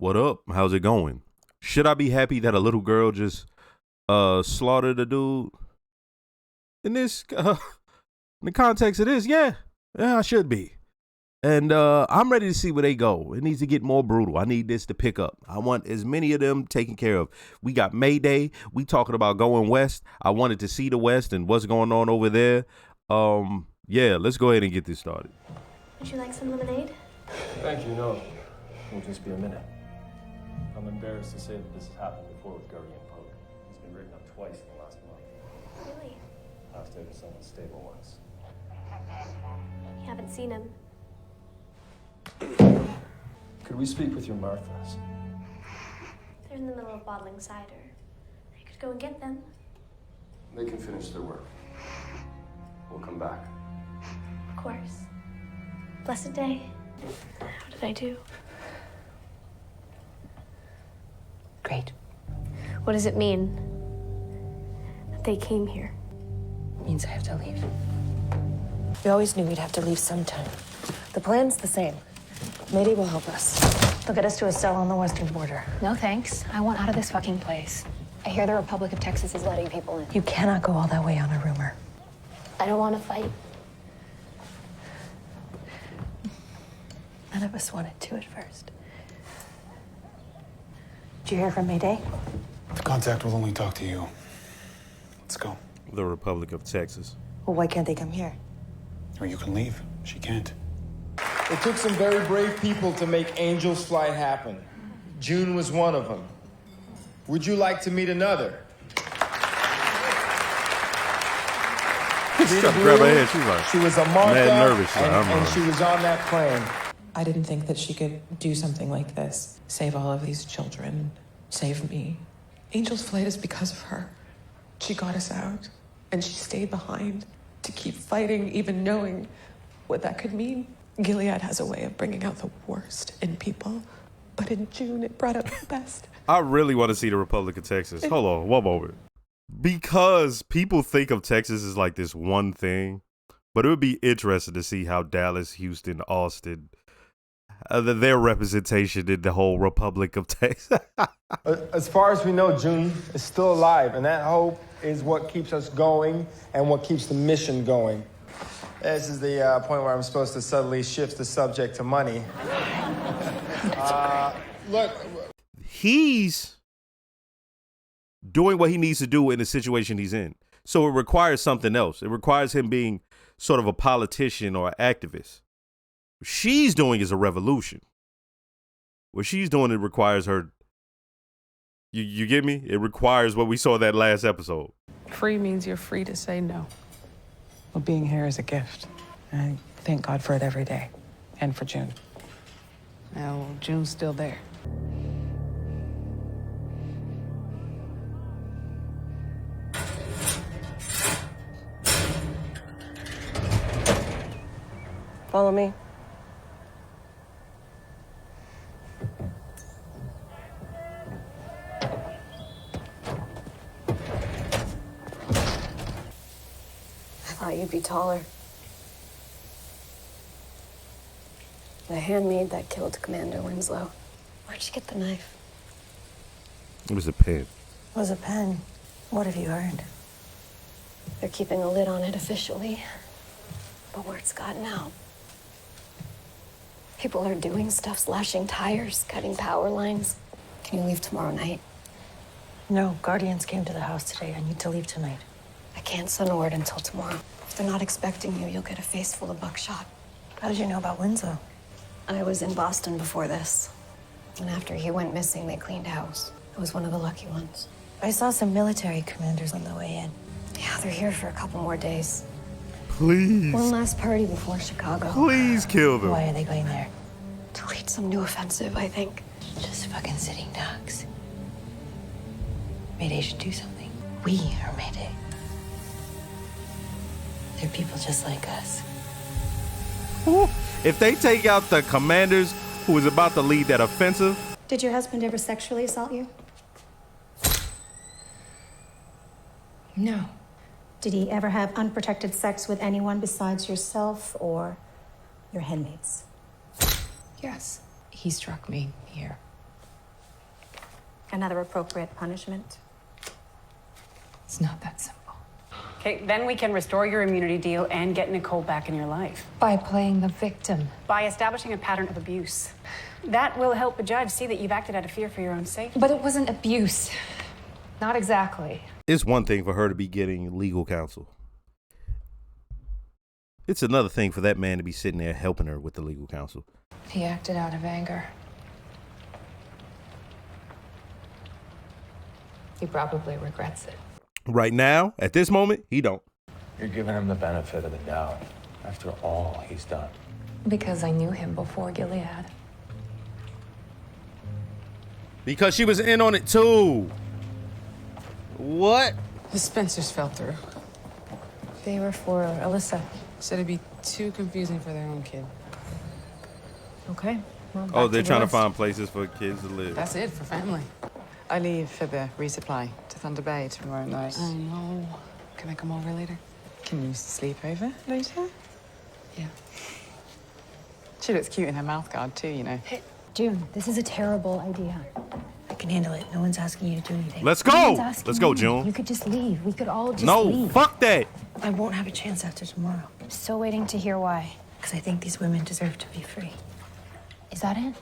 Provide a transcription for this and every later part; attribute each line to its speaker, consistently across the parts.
Speaker 1: What up? How's it going? Should I be happy that a little girl just slaughtered a dude? In this, in the context of this, yeah, I should be. And I'm ready to see where they go. It needs to get more brutal. I need this to pick up. I want as many of them taken care of. We got Mayday. We talking about going west. I wanted to see the west and what's going on over there. Yeah, let's go ahead and get this started.
Speaker 2: Would you like some lemonade?
Speaker 3: Thank you, no. It'll just be a minute. I'm embarrassed to say that this has happened before with Guardian Poke. He's been written up twice in the last month.
Speaker 2: Really?
Speaker 3: Last day was someone stable once.
Speaker 2: You haven't seen him.
Speaker 3: Could we speak with your Marthas?
Speaker 2: They're in the middle of bottling cider. I could go and get them.
Speaker 3: They can finish their work. We'll come back.
Speaker 2: Of course. Blessed day. How did I do?
Speaker 4: Great.
Speaker 2: What does it mean that they came here?
Speaker 4: It means I have to leave. We always knew we'd have to leave sometime. The plan's the same. Mayday will help us. They'll get us to a cell on the western border.
Speaker 5: No thanks. I want out of this fucking place. I hear the Republic of Texas is letting people in.
Speaker 4: You cannot go all that way on a rumor.
Speaker 2: I don't want to fight.
Speaker 4: None of us wanted to at first. Did you hear from Mayday?
Speaker 6: The contact will only talk to you. Let's go.
Speaker 1: The Republic of Texas.
Speaker 4: Well, why can't they come here?
Speaker 6: Or you can leave. She can't.
Speaker 7: It took some very brave people to make Angel's flight happen. June was one of them. Would you like to meet another?
Speaker 1: Grab her head. She's like,
Speaker 7: She was a Martha,
Speaker 1: mad nervous.
Speaker 7: and she was on that plane.
Speaker 8: I didn't think that she could do something like this. Save all of these children. Save me. Angel's flight is because of her. She got us out, and she stayed behind to keep fighting, even knowing what that could mean. Gilead has a way of bringing out the worst in people, but in June, it brought out the best.
Speaker 1: I really want to see the Republic of Texas. Hold on, one moment. Because people think of Texas as like this one thing, but it would be interesting to see how Dallas, Houston, Austin, their representation in the whole Republic of Texas.
Speaker 7: As far as we know, June is still alive, and that hope is what keeps us going and what keeps the mission going. This is the point where I'm supposed to subtly shift the subject to money. Look.
Speaker 1: He's doing what he needs to do in the situation he's in. So it requires something else. It requires him being sort of a politician or an activist. What she's doing is a revolution. What she's doing, it requires her. You get me? It requires what we saw that last episode.
Speaker 8: Free means you're free to say no. Well, being here is a gift. I thank God for it every day. And for June. Now, June's still there.
Speaker 4: Follow me. I thought you'd be taller. The handmaid that killed Commander Winslow. Where'd you get the knife?
Speaker 1: It was a pen.
Speaker 4: It was a pen. What have you heard? They're keeping a lid on it officially. But word's gotten out. People are doing stuff, slashing tires, cutting power lines. Can you leave tomorrow night? No, Guardians came to the house today. I need to leave tonight. I can't send a word until tomorrow. If they're not expecting you, you'll get a face full of buckshot. How did you know about Winslow? I was in Boston before this. And after he went missing, they cleaned house. I was one of the lucky ones. I saw some military commanders on the way in. Yeah, they're here for a couple more days.
Speaker 1: Please.
Speaker 4: One last party before Chicago.
Speaker 1: Please kill them.
Speaker 4: Why are they going there? To lead some new offensive, I think. Just fucking sitting ducks. Mayday should do something. We are Mayday. They're people just like us.
Speaker 1: If they take out the commanders who is about to lead that offensive.
Speaker 9: Did your husband ever sexually assault you?
Speaker 4: No.
Speaker 9: Did he ever have unprotected sex with anyone besides yourself or your handmaids?
Speaker 5: Yes. He struck me here.
Speaker 9: another appropriate punishment.
Speaker 5: It's not that simple.
Speaker 10: Okay, then we can restore your immunity deal and get Nicole back in your life.
Speaker 5: By playing the victim.
Speaker 10: By establishing a pattern of abuse. That will help a judge see that you've acted out of fear for your own safety.
Speaker 5: But it wasn't abuse. Not exactly.
Speaker 1: It's one thing for her to be getting legal counsel. It's another thing for that man to be sitting there helping her with the legal counsel.
Speaker 5: He acted out of anger. He probably regrets it.
Speaker 1: Right now, at this moment, he don't.
Speaker 3: You're giving him the benefit of the doubt after all he's done.
Speaker 5: Because I knew him before Gilead.
Speaker 1: Because she was in on it too. What?
Speaker 8: The Spencers fell through.
Speaker 4: They were for Alyssa.
Speaker 8: Said it'd be too confusing for their own kid.
Speaker 4: Okay. Well,
Speaker 1: Oh,
Speaker 4: back
Speaker 1: they're
Speaker 4: the
Speaker 1: trying to
Speaker 4: list.
Speaker 1: find places for kids to live.
Speaker 8: That's it for family.
Speaker 11: I leave for the resupply to Thunder Bay tomorrow night.
Speaker 8: I know. Can I come over later?
Speaker 11: Can you sleep over later?
Speaker 8: Yeah.
Speaker 11: She looks cute in her mouth guard too, you know.
Speaker 4: Hey, June, this is a terrible idea. I can handle it. No one's asking you to do anything.
Speaker 1: Let's
Speaker 4: No
Speaker 1: go.
Speaker 4: one's asking
Speaker 1: Let's go,
Speaker 4: you.
Speaker 1: June.
Speaker 4: You could just leave. We could all just
Speaker 1: No,
Speaker 4: leave.
Speaker 1: fuck that.
Speaker 4: I won't have a chance after tomorrow.
Speaker 2: Still waiting to hear why.
Speaker 4: Because I think these women deserve to be free.
Speaker 2: Is that it?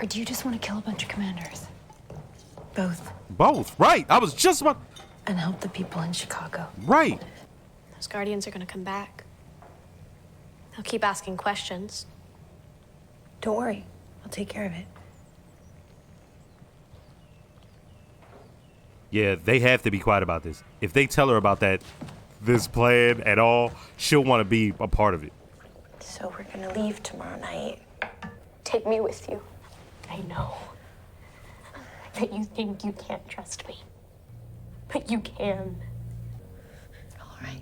Speaker 2: Or do you just want to kill a bunch of commanders?
Speaker 4: Both.
Speaker 1: Both, right. I was just about...
Speaker 4: And help the people in Chicago.
Speaker 1: Right.
Speaker 2: Those Guardians are going to come back. They'll keep asking questions.
Speaker 4: Don't worry. I'll take care of it.
Speaker 1: Yeah, they have to be quiet about this. If they tell her about this plan at all, she'll want to be a part of it.
Speaker 2: So we're going to leave tomorrow night. Take me with you. I know that you think you can't trust me. But you can.
Speaker 4: All right.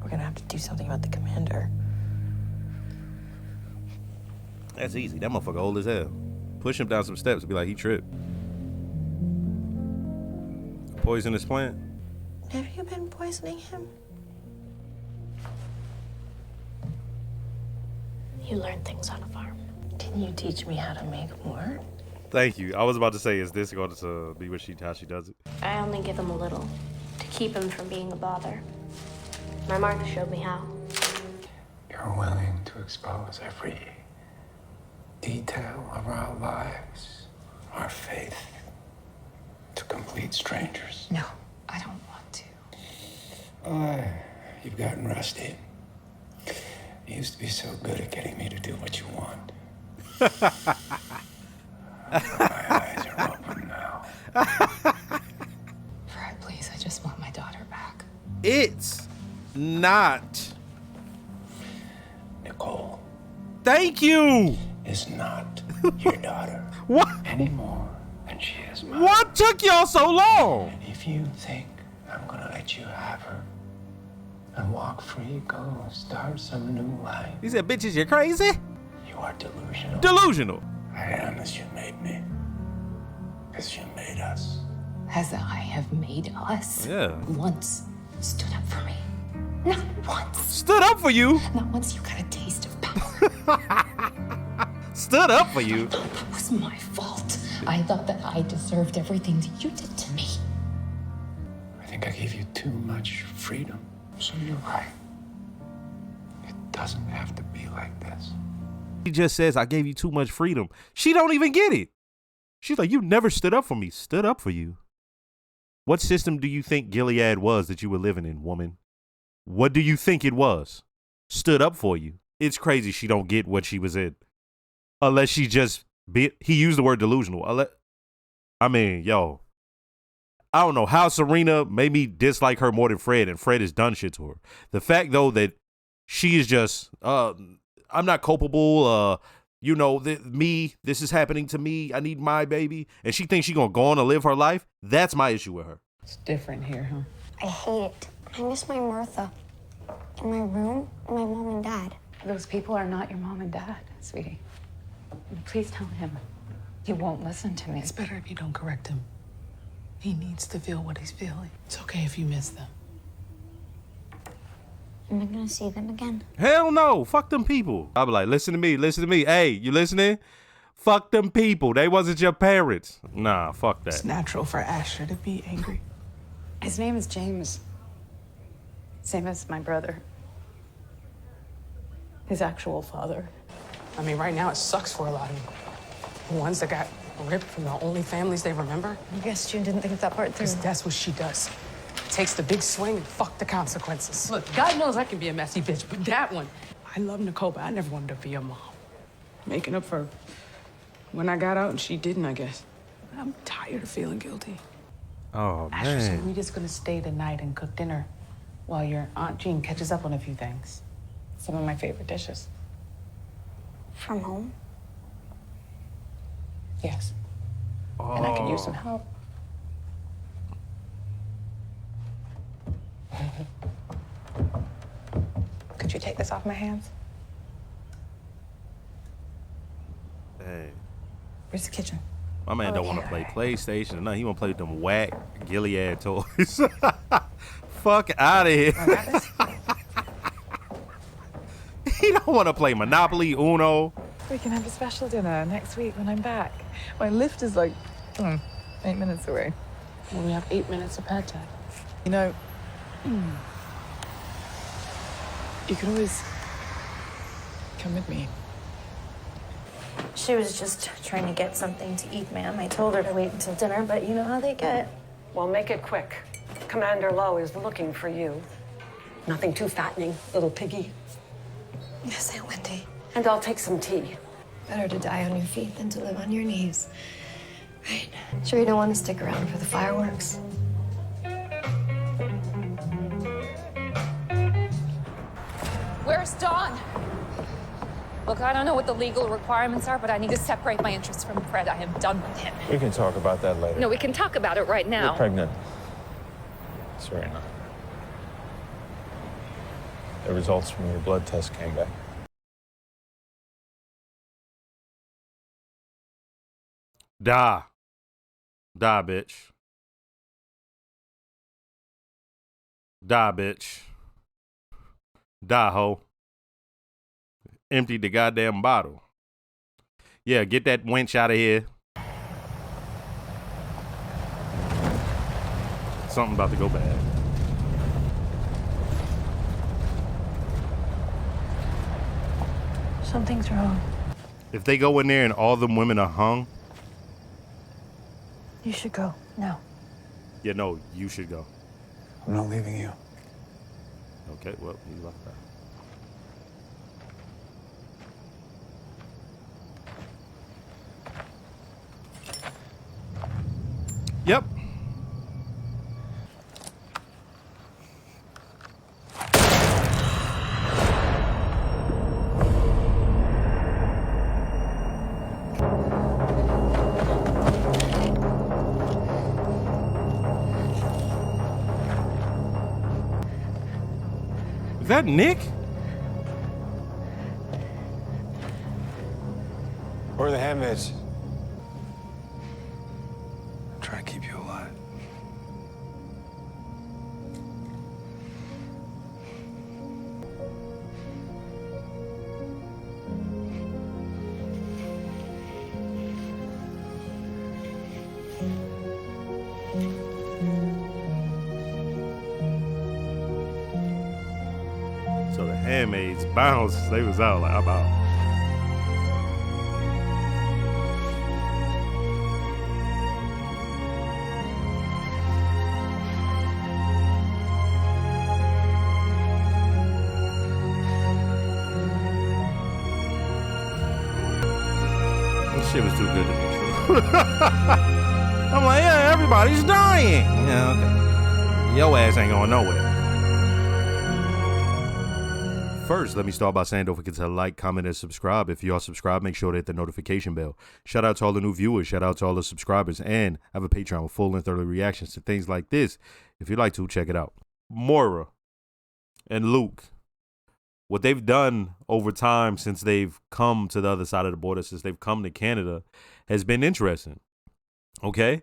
Speaker 4: We're gonna have to do something about the commander.
Speaker 1: That's easy. That motherfucker old as hell. Push him down some steps and be like, he tripped. Poisonous plant.
Speaker 4: Have you been poisoning him?
Speaker 2: You learn things on a farm.
Speaker 4: Can you teach me how to make more?
Speaker 1: Thank you. I was about to say, is this going to be how she does it?
Speaker 2: I only give him a little to keep him from being a bother. My Martha showed me how.
Speaker 6: You're willing to expose every detail of our lives, our faith, to complete strangers.
Speaker 5: No, I don't want to.
Speaker 6: You've gotten rusty. You used to be so good at getting me to do what you want. My eyes are open now.
Speaker 5: Fred, please, I just want my daughter back.
Speaker 1: It's not.
Speaker 6: Nicole
Speaker 1: Thank you.
Speaker 6: is not your daughter
Speaker 1: What?
Speaker 6: any more than she is mine.
Speaker 1: What took y'all so long?
Speaker 6: If you think I'm gonna let you have her and walk free, go start some new life,
Speaker 1: He said, bitches, you're crazy?
Speaker 6: you are delusional.
Speaker 1: Delusional.
Speaker 6: I am as you made me. As you made us.
Speaker 5: As I have made us.
Speaker 1: Yeah.
Speaker 5: Once stood up for me. Not once.
Speaker 1: Stood up for you.
Speaker 5: Not once you got a taste of power.
Speaker 1: Stood up for you.
Speaker 5: That was my fault. I thought that I deserved everything that you did to me.
Speaker 6: I think I gave you too much freedom. So you're right. It doesn't have to be like this.
Speaker 1: He just says, I gave you too much freedom. She don't even get it. She's like, you never stood up for me. Stood up for you. What system do you think Gilead was that you were living in, woman? What do you think it was? Stood up for you. It's crazy she don't get what she was in. Unless she just, he used the word delusional. I mean, yo, I don't know how Serena made me dislike her more than Fred, and Fred has done shit to her. The fact, though, that she is just, I'm not culpable, this is happening to me, I need my baby, and she thinks she's gonna go on and live her life, that's my issue with her.
Speaker 8: It's different here, huh?
Speaker 2: I hate it. I miss my Martha. In my room, my mom and dad.
Speaker 5: Those people are not your mom and dad, sweetie. Please tell him. He won't listen to me.
Speaker 8: It's better if you don't correct him. He needs to feel what he's feeling. It's okay if you miss them.
Speaker 2: Am I gonna see them again?
Speaker 1: Hell no, fuck them people. I'll be like, listen to me. Hey, you listening? Fuck them people. They wasn't your parents. Nah, fuck
Speaker 8: It's
Speaker 1: that.
Speaker 8: natural for Asher to be angry.
Speaker 10: His name is James. Same as my brother. His actual father.
Speaker 8: I mean, right now it sucks for a lot of them. The ones that got ripped from the only families they remember.
Speaker 4: I guess June didn't think that part through.
Speaker 8: Because that's what she does. Takes the big swing and fuck the consequences. Look, God knows I can be a messy bitch, but that one, I love Nicole, but I never wanted to be a mom. Making up for when I got out and she didn't, I guess. I'm tired of feeling guilty.
Speaker 1: Oh,
Speaker 12: Asher, so
Speaker 1: man.
Speaker 12: we just gonna stay the night and cook dinner while your Aunt Jean catches up on a few things. Some of my favorite dishes.
Speaker 2: From home?
Speaker 12: Yes. And I could use some help. Could you take this off my hands?
Speaker 1: Hey.
Speaker 12: Where's the kitchen?
Speaker 1: My man don't want to play PlayStation or nothing. He want to play with them whack Gilead toys. Fuck out of here. He don't want to play Monopoly, Uno.
Speaker 5: We can have a special dinner next week when I'm back. My lift is like 8 minutes away.
Speaker 12: Well, we have 8 minutes of pad time.
Speaker 5: You know, you can always come with me.
Speaker 2: She was just trying to get something to eat, ma'am. I told her to wait until dinner, but you know how they get.
Speaker 13: Well, make it quick. Commander Lowe is looking for you. Nothing too fattening, little piggy.
Speaker 4: Yes, Aunt Wendy.
Speaker 13: And I'll take some tea.
Speaker 4: Better to die on your feet than to live on your knees. Right. Sure you don't want to stick around for the fireworks?
Speaker 5: Where's Dawn? Look, I don't know what the legal requirements are, but I need to separate my interests from Fred. I am done with him.
Speaker 3: We can talk about that later.
Speaker 5: No, we can talk about it right now.
Speaker 3: You're pregnant. Serena. The results from your blood test came back.
Speaker 1: Die. Die, bitch. Die, bitch. Die, ho. Empty the goddamn bottle. Yeah, get that wench out of here. Something about to go bad.
Speaker 4: Something's wrong.
Speaker 1: If they go in there and all them women are hung,
Speaker 4: You should go now.
Speaker 1: yeah, no, you should go.
Speaker 6: I'm not leaving you.
Speaker 1: Okay, well, you left that. Yep. Is that Nick?
Speaker 6: Where are the Handmaids? I'm trying to keep you alive.
Speaker 1: So the Handmaids bounced. They was out like, I'm out. This shit was too good to be true. I'm like, yeah, everybody's dying. Yeah, okay. Your ass ain't going nowhere. First, let me start by saying don't forget to like, comment, and subscribe. If you are subscribed, make sure to hit the notification bell. Shout out to all the new viewers. Shout out to all the subscribers. And I have a Patreon with full-length early reactions to things like this. If you'd like to, check it out. Moira and Luke, what they've done over time since they've come to the other side of the border, since they've come to Canada, has been interesting. Okay?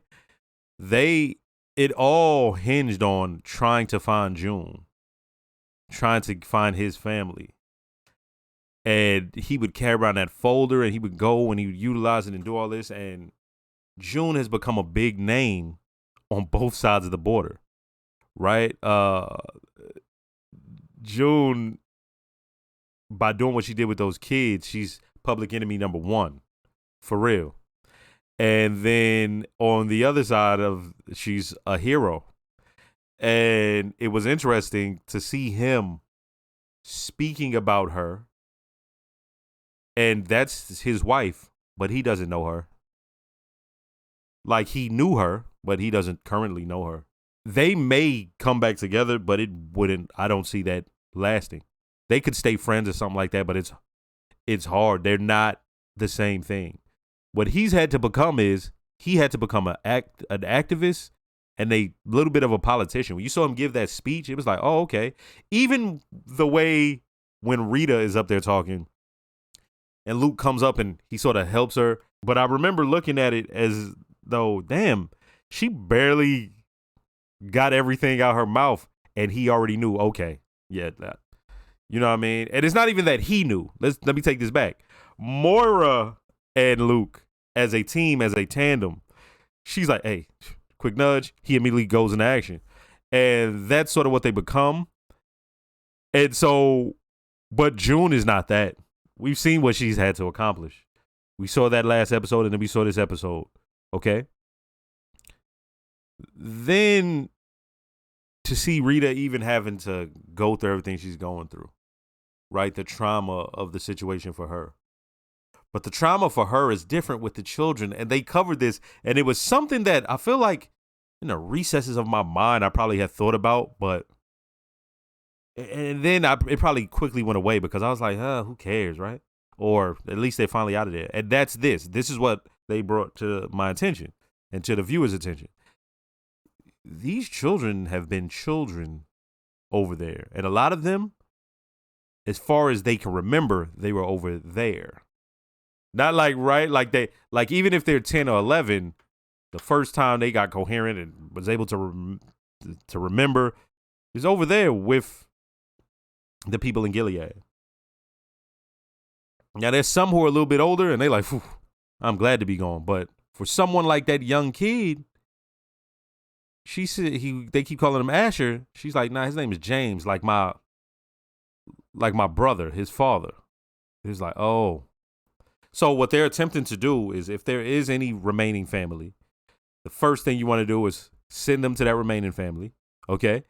Speaker 1: It all hinged on trying to find June. Trying to find his family. And he would carry around that folder, and he would go and he would utilize it and do all this. And June has become a big name on both sides of the border, right? June, by doing what she did with those kids, she's public enemy number one, for real. And then on the other side of, she's a hero. And it was interesting to see him speaking about her. And that's his wife, but he doesn't know her. Like, he knew her, but he doesn't currently know her. They may come back together, but it wouldn't, I don't see that lasting. They could stay friends or something like that, but it's hard. They're not the same thing. What he's had to become is, he had to become an activist and a little bit of a politician. When you saw him give that speech, it was like, oh, okay. Even the way when Rita is up there talking and Luke comes up and he sort of helps her. But I remember looking at it as though, damn, she barely got everything out her mouth and he already knew, okay, yeah, that. You know what I mean? And it's not even that he knew. Let me take this back. Moira and Luke as a team, as a tandem, she's like, hey, quick nudge. He immediately goes into action. And that's sort of what they become. And so, but June is not that. We've seen what she's had to accomplish. We saw that last episode and then we saw this episode. Okay? Then to see Rita even having to go through everything she's going through, right? The trauma of the situation for her. But the trauma for her is different with the children. And they covered this. And it was something that I feel like in the recesses of my mind, I probably had thought about. But, and then it probably quickly went away because I was like, who cares, right? Or at least they're finally out of there. And that's this. This is what they brought to my attention and to the viewer's attention. These children have been children over there. And a lot of them, as far as they can remember, they were over there. Not like, right? Like even if they're 10 or 11, the first time they got coherent and was able to remember is over there with the people in Gilead. Now, there's some who are a little bit older and they like, I'm glad to be gone. But for someone like that young kid, she said they keep calling him Asher. She's like, nah, his name is James, like my brother, his father. He's like, oh. So what they're attempting to do is, if there is any remaining family, the first thing you want to do is send them to that remaining family. Okay.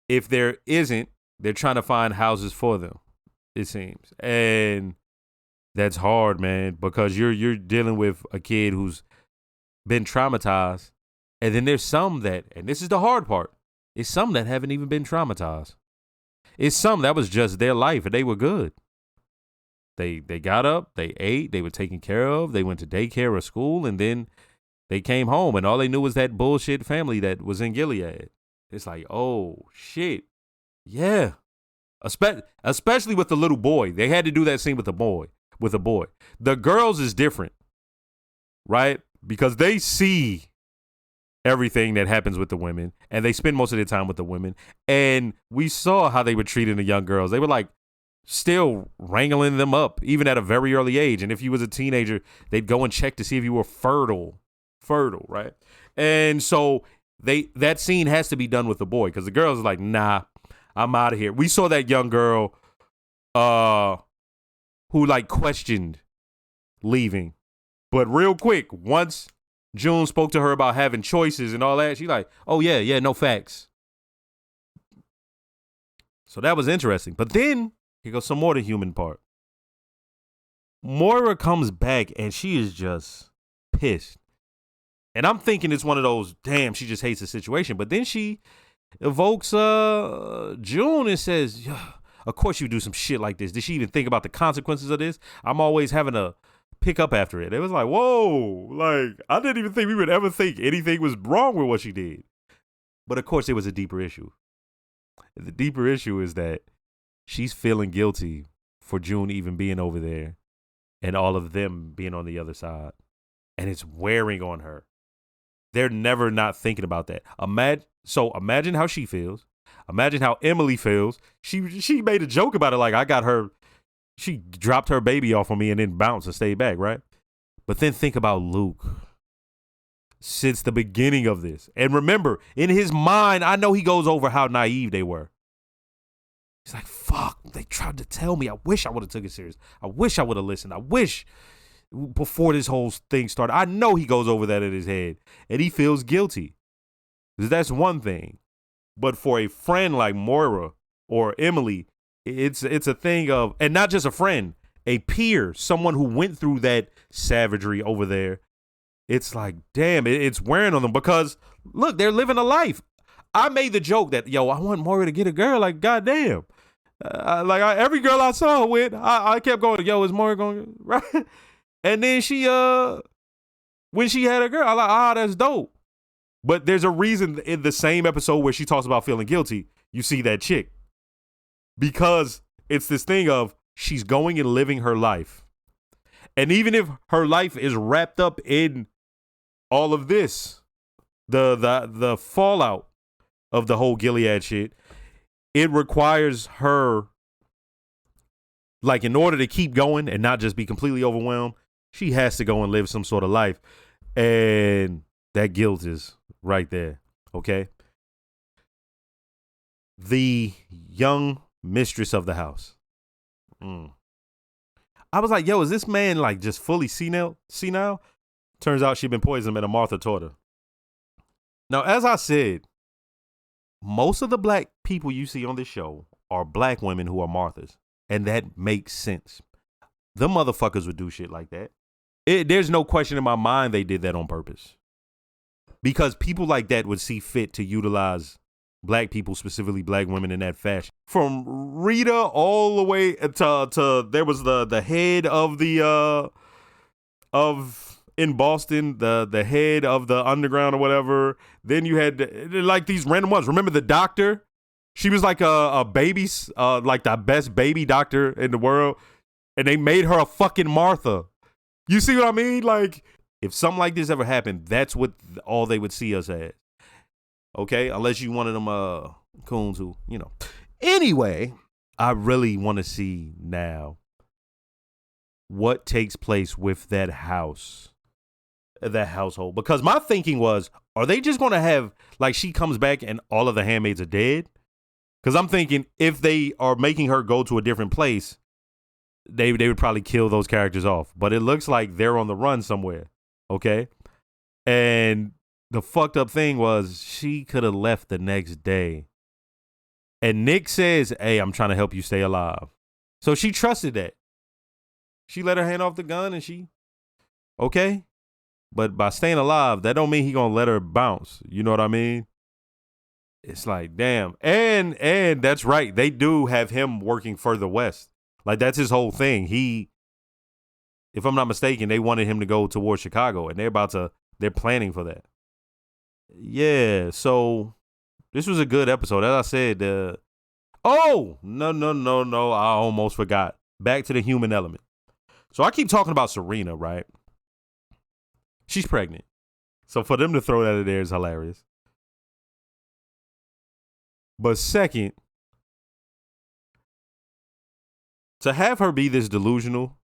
Speaker 1: If there isn't, they're trying to find houses for them, it seems. And that's hard, man, because you're dealing with a kid who's been traumatized. And then there's some that, and this is the hard part, it's some that haven't even been traumatized. It's some that was just their life and they were good. They got up, they ate, they were taken care of, they went to daycare or school, and then they came home and all they knew was that bullshit family that was in Gilead. It's like, oh, shit. Yeah. Especially with the little boy. They had to do that scene with a boy. The girls is different, right? Because they see everything that happens with the women, and they spend most of their time with the women. And we saw how they were treating the young girls. They were like still wrangling them up, even at a very early age. And if you was a teenager, they'd go and check to see if you were fertile, right? And so that scene has to be done with the boy, because the girls are like, nah, I'm out of here. We saw that young girl who like questioned leaving, but real quick, once June spoke to her about having choices and all that, she's like, oh yeah, no facts. So that was interesting. But then here goes some more to the human part. Moira comes back and she is just pissed. And I'm thinking it's one of those, damn, she just hates the situation. But then she evokes June and says, yeah, of course you do some shit like this. Did she even think about the consequences of this? I'm always having to pick up after it. It was like, whoa, like I didn't even think we would ever think anything was wrong with what she did. But of course it was a deeper issue. The deeper issue is that she's feeling guilty for June even being over there and all of them being on the other side. And it's wearing on her. They're never not thinking about that. Imagine how she feels. Imagine how Emily feels. She made a joke about it, like I got her She dropped her baby off on me and then bounced and stayed back, right? But then think about Luke. Since the beginning of this. And remember, in his mind, I know he goes over how naive they were. He's like, fuck, they tried to tell me. I wish I would have took it serious. I wish I would have listened. I wish before this whole thing started. I know he goes over that in his head. And he feels guilty. That's one thing. But for a friend like Moira or Emily, it's a thing of, and not just a friend, a peer, someone who went through that savagery over there. It's like, damn, it's wearing on them because, look, they're living a life. I made the joke that, yo, I want Moira to get a girl. Like, goddamn. Every girl I saw her with, I kept going, yo, is Moira going, right? And then she, when she had a girl, I'm like, that's dope. But there's a reason in the same episode where she talks about feeling guilty, you see that chick. Because it's this thing of she's going and living her life. And even if her life is wrapped up in all of this, the fallout of the whole Gilead shit, it requires her, like, in order to keep going and not just be completely overwhelmed, she has to go and live some sort of life. And that guilt is right there, okay? The young mistress of the house. I was like, yo, is this man like just fully senile? Turns out she'd been poisoned and a Martha taught her. Now, as I said, most of the black people you see on this show are black women who are Marthas. And that makes sense. The motherfuckers would do shit like that. There's no question in my mind they did that on purpose. Because people like that would see fit to utilize black people, specifically black women, in that fashion. From Rita all the way to there was the head of the in Boston, the head of the underground or whatever. Then you had like these random ones. Remember the doctor? She was like a baby, like the best baby doctor in the world. And they made her a fucking Martha. You see what I mean? Like, if something like this ever happened, that's what all they would see us as. Okay? Unless you one of them coons who, you know. Anyway, I really want to see now what takes place with that house. That household, because my thinking was, are they just going to have, like, she comes back and all of the handmaids are dead? Because I'm thinking if they are making her go to a different place, they would probably kill those characters off. But it looks like they're on the run somewhere, okay? And the fucked up thing was she could have left the next day. And Nick says, hey, I'm trying to help you stay alive. So she trusted that. She let her hand off the gun and she, okay? But by staying alive, that don't mean he gonna let her bounce. You know what I mean? It's like, damn. And that's right. They do have him working further west. Like, that's his whole thing. If I'm not mistaken, they wanted him to go towards Chicago, and they're planning for that. Yeah, so this was a good episode. As I said, no. I almost forgot. Back to the human element. So I keep talking about Serena, right? She's pregnant. So for them to throw that in there is hilarious. But second, to have her be this delusional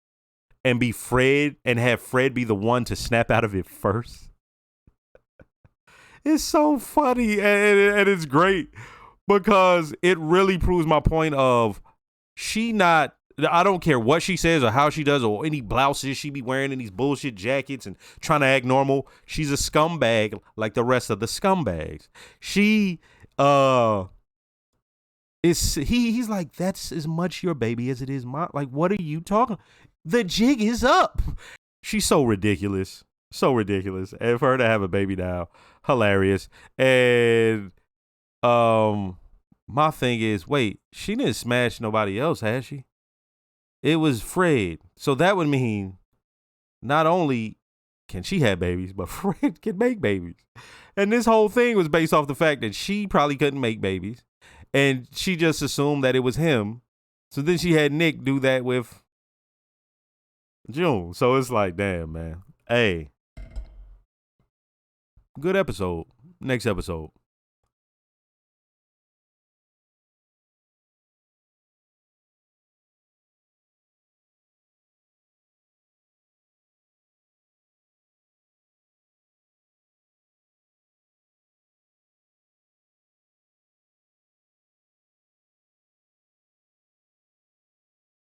Speaker 1: and be Fred and have Fred be the one to snap out of it first. It's so funny and it's great because it really proves my point of I don't care what she says or how she does or any blouses she be wearing in these bullshit jackets and trying to act normal. She's a scumbag like the rest of the scumbags. He's like, that's as much your baby as it is mine. Like, what are you talking? The jig is up. She's so ridiculous. So ridiculous. And for her to have a baby now, hilarious. And my thing is, wait, she didn't smash nobody else, has she? It was Fred. So that would mean not only can she have babies, but Fred can make babies. And this whole thing was based off the fact that she probably couldn't make babies. And she just assumed that it was him. So then she had Nick do that with June. So it's like, damn, man. Hey. Good episode. Next episode.